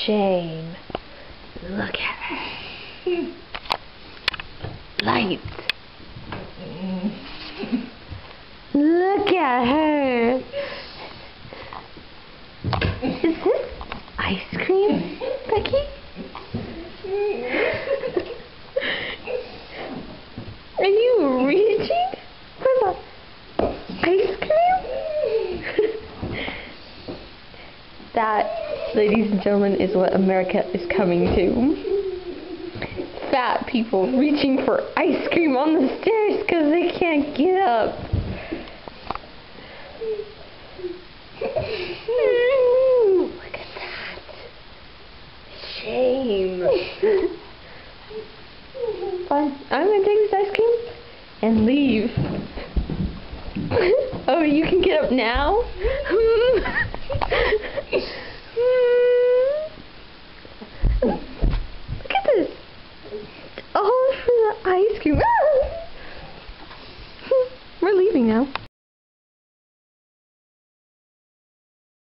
shame. Look at her. Light. Look at her. Is this ice cream, Becky? Are you reaching for the ice cream? That, ladies and gentlemen, is what America is coming to. Fat people reaching for ice cream on the stairs because they can't get up. Look at that. Shame. Fine. I'm going to take this ice cream and leave. Oh, you can get up now?